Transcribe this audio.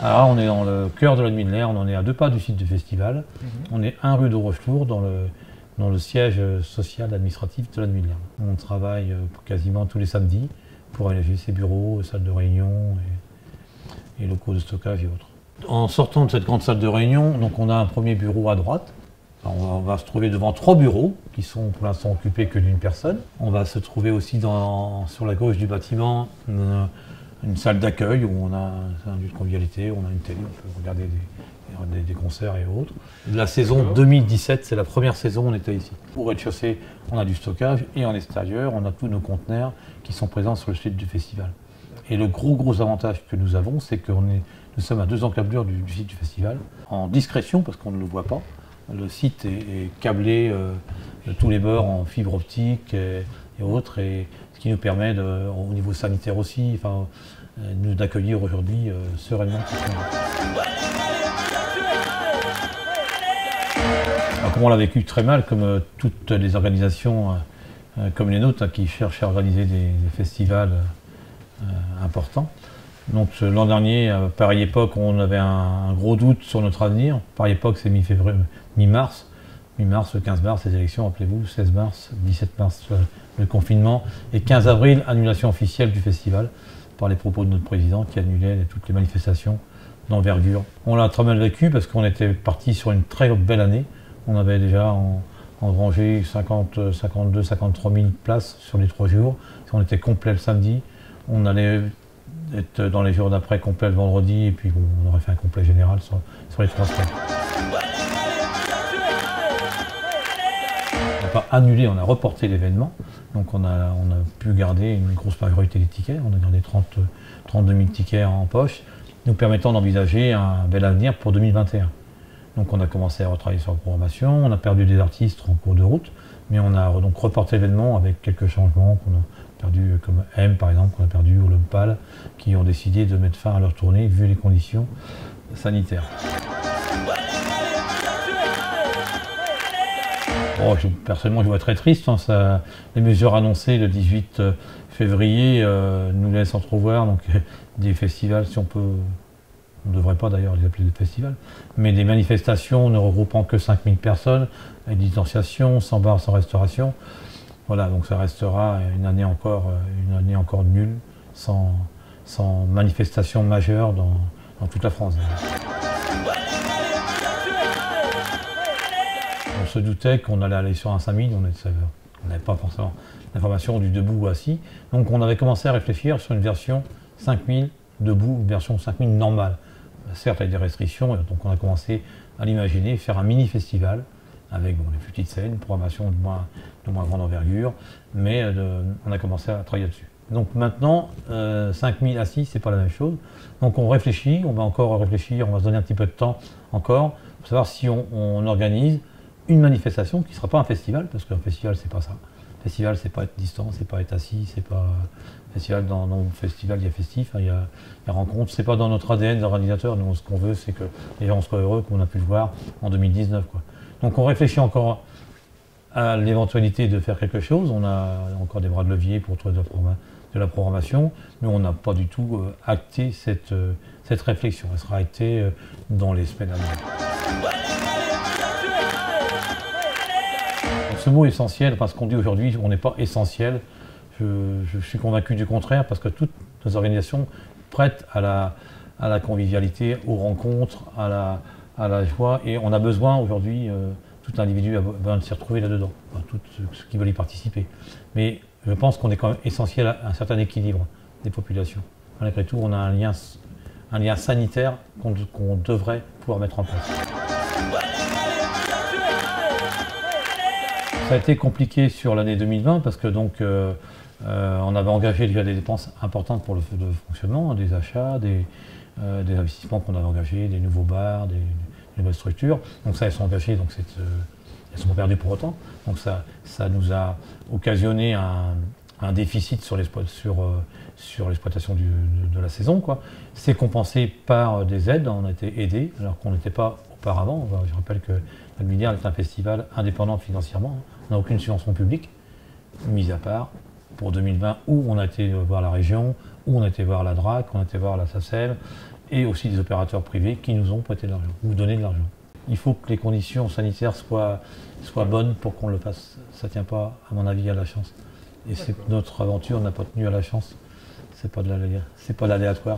Alors on est dans le cœur de la Nuit de l'Air, on en est à 2 pas du site du festival. On est 1 rue de Rochetour dans le siège social administratif de la Nuit de l'Air. On travaille quasiment tous les samedis pour aménager ses bureaux, salles de réunion et locaux de stockage et autres. En sortant de cette grande salle de réunion, donc on a un premier bureau à droite. On va se trouver devant 3 bureaux qui sont pour l'instant occupés que d'une personne. On va se trouver aussi sur la gauche du bâtiment une salle d'accueil où on a un lieu de convivialité, on a une télé, on peut regarder des concerts et autres. La saison 2017, c'est la première saison où on était ici. Au rez-de-chaussée, on a du stockage et en extérieur, on a tous nos conteneurs qui sont présents sur le site du festival. Et le gros avantage que nous avons, c'est que nous sommes à 2 encablures du site du festival, en discrétion parce qu'on ne le voit pas. Le site est câblé de tous les bords en fibre optique et autres, et ce qui nous permet, au niveau sanitaire aussi, d'accueillir aujourd'hui sereinement. Alors, comment on l'a vécu très mal, comme toutes les organisations comme les nôtres qui cherchent à organiser des festivals importants. Donc l'an dernier, à pareille époque, on avait un gros doute sur notre avenir. Pareille époque, c'est mi-mars. Mi-mars, le 15 mars, les élections, rappelez-vous, 16 mars, 17 mars, le confinement. Et 15 avril, annulation officielle du festival par les propos de notre président qui annulait toutes les manifestations d'envergure. On l'a très mal vécu parce qu'on était parti sur une très belle année. On avait déjà engrangé 52, 53 000 places sur les 3 jours. On était complet le samedi. On allait être dans les jours d'après complet le vendredi, et puis bon, on aurait fait un complet général sur les 3 semaines. On n'a pas annulé, on a reporté l'événement, donc on a pu garder une grosse majorité des tickets, on a gardé 32 000 tickets en poche, nous permettant d'envisager un bel avenir pour 2021. Donc on a commencé à retravailler sur la programmation, on a perdu des artistes en cours de route, mais on a donc reporté l'événement avec quelques changements qu'on a perdu, comme M par exemple, qu'on a perdu, ou l'Ompal, qui ont décidé de mettre fin à leur tournée vu les conditions sanitaires. Personnellement, je vois très triste. Les mesures annoncées le 18 février nous laissent entrevoir donc, des festivals, si on peut. On ne devrait pas d'ailleurs les appeler des festivals, mais des manifestations ne regroupant que 5000 personnes, avec distanciation, sans bar, sans restauration. Voilà, donc ça restera une année encore nulle, sans manifestation majeure dans toute la France. On se doutait qu'on allait aller sur un 5000, on n'avait pas forcément l'information du debout ou assis. Donc on avait commencé à réfléchir sur une version 5000 debout, une version 5000 normale. Certes avec des restrictions, donc on a commencé à l'imaginer, faire un mini-festival avec des petites scènes, une programmation de moins grande envergure, mais on a commencé à travailler dessus. Donc maintenant, 5000 assis, c'est pas la même chose. Donc on réfléchit, on va encore réfléchir, on va se donner un petit peu de temps encore, pour savoir si on organise une manifestation qui ne sera pas un festival, parce qu'un festival, c'est pas ça. Un festival, c'est pas être distant, c'est pas être assis, c'est pas. Festival, dans le festival, il y a festif, il y a rencontre. C'est pas dans notre ADN d'organisateur. Nous, ce qu'on veut, c'est que les gens soient heureux, comme on a pu le voir en 2019. Quoi. Donc on réfléchit encore à l'éventualité de faire quelque chose. On a encore des bras de levier pour trouver de la programmation, mais on n'a pas du tout acté cette réflexion. Elle sera actée dans les semaines à venir. Ce mot essentiel, parce qu'on dit aujourd'hui on n'est pas essentiel, je suis convaincu du contraire, parce que toutes nos organisations prêtent à la convivialité, aux rencontres, à la joie, et on a besoin aujourd'hui, tout individu a besoin de s'y retrouver là-dedans, enfin, tous ceux qui veulent y participer. Mais je pense qu'on est quand même essentiel à un certain équilibre des populations. Malgré tout, on a un lien sanitaire qu'on devrait pouvoir mettre en place. Ça a été compliqué sur l'année 2020 parce que donc on avait engagé déjà des dépenses importantes pour le fonctionnement, des achats, des investissements qu'on avait engagés, des nouveaux bars, des nouvelles structures. Donc ça, elles sont engagées, donc elles ne sont pas perdues pour autant. Donc ça nous a occasionné un déficit sur l'exploitation de la saison, quoi. C'est compensé par des aides, on a été aidés, alors qu'on n'était pas auparavant. Je rappelle que la Nuit de l'Air est un festival indépendant financièrement. On n'a aucune subvention publique, mis à part pour 2020, où on a été voir la région, où on a été voir la DRAC, on a été voir la SACEM, et aussi des opérateurs privés qui nous ont prêté de l'argent, ou donné de l'argent. Il faut que les conditions sanitaires soient bonnes pour qu'on le fasse. Ça ne tient pas, à mon avis, à la chance. Et notre aventure n'a pas tenu à la chance. C'est pas de l'aléatoire.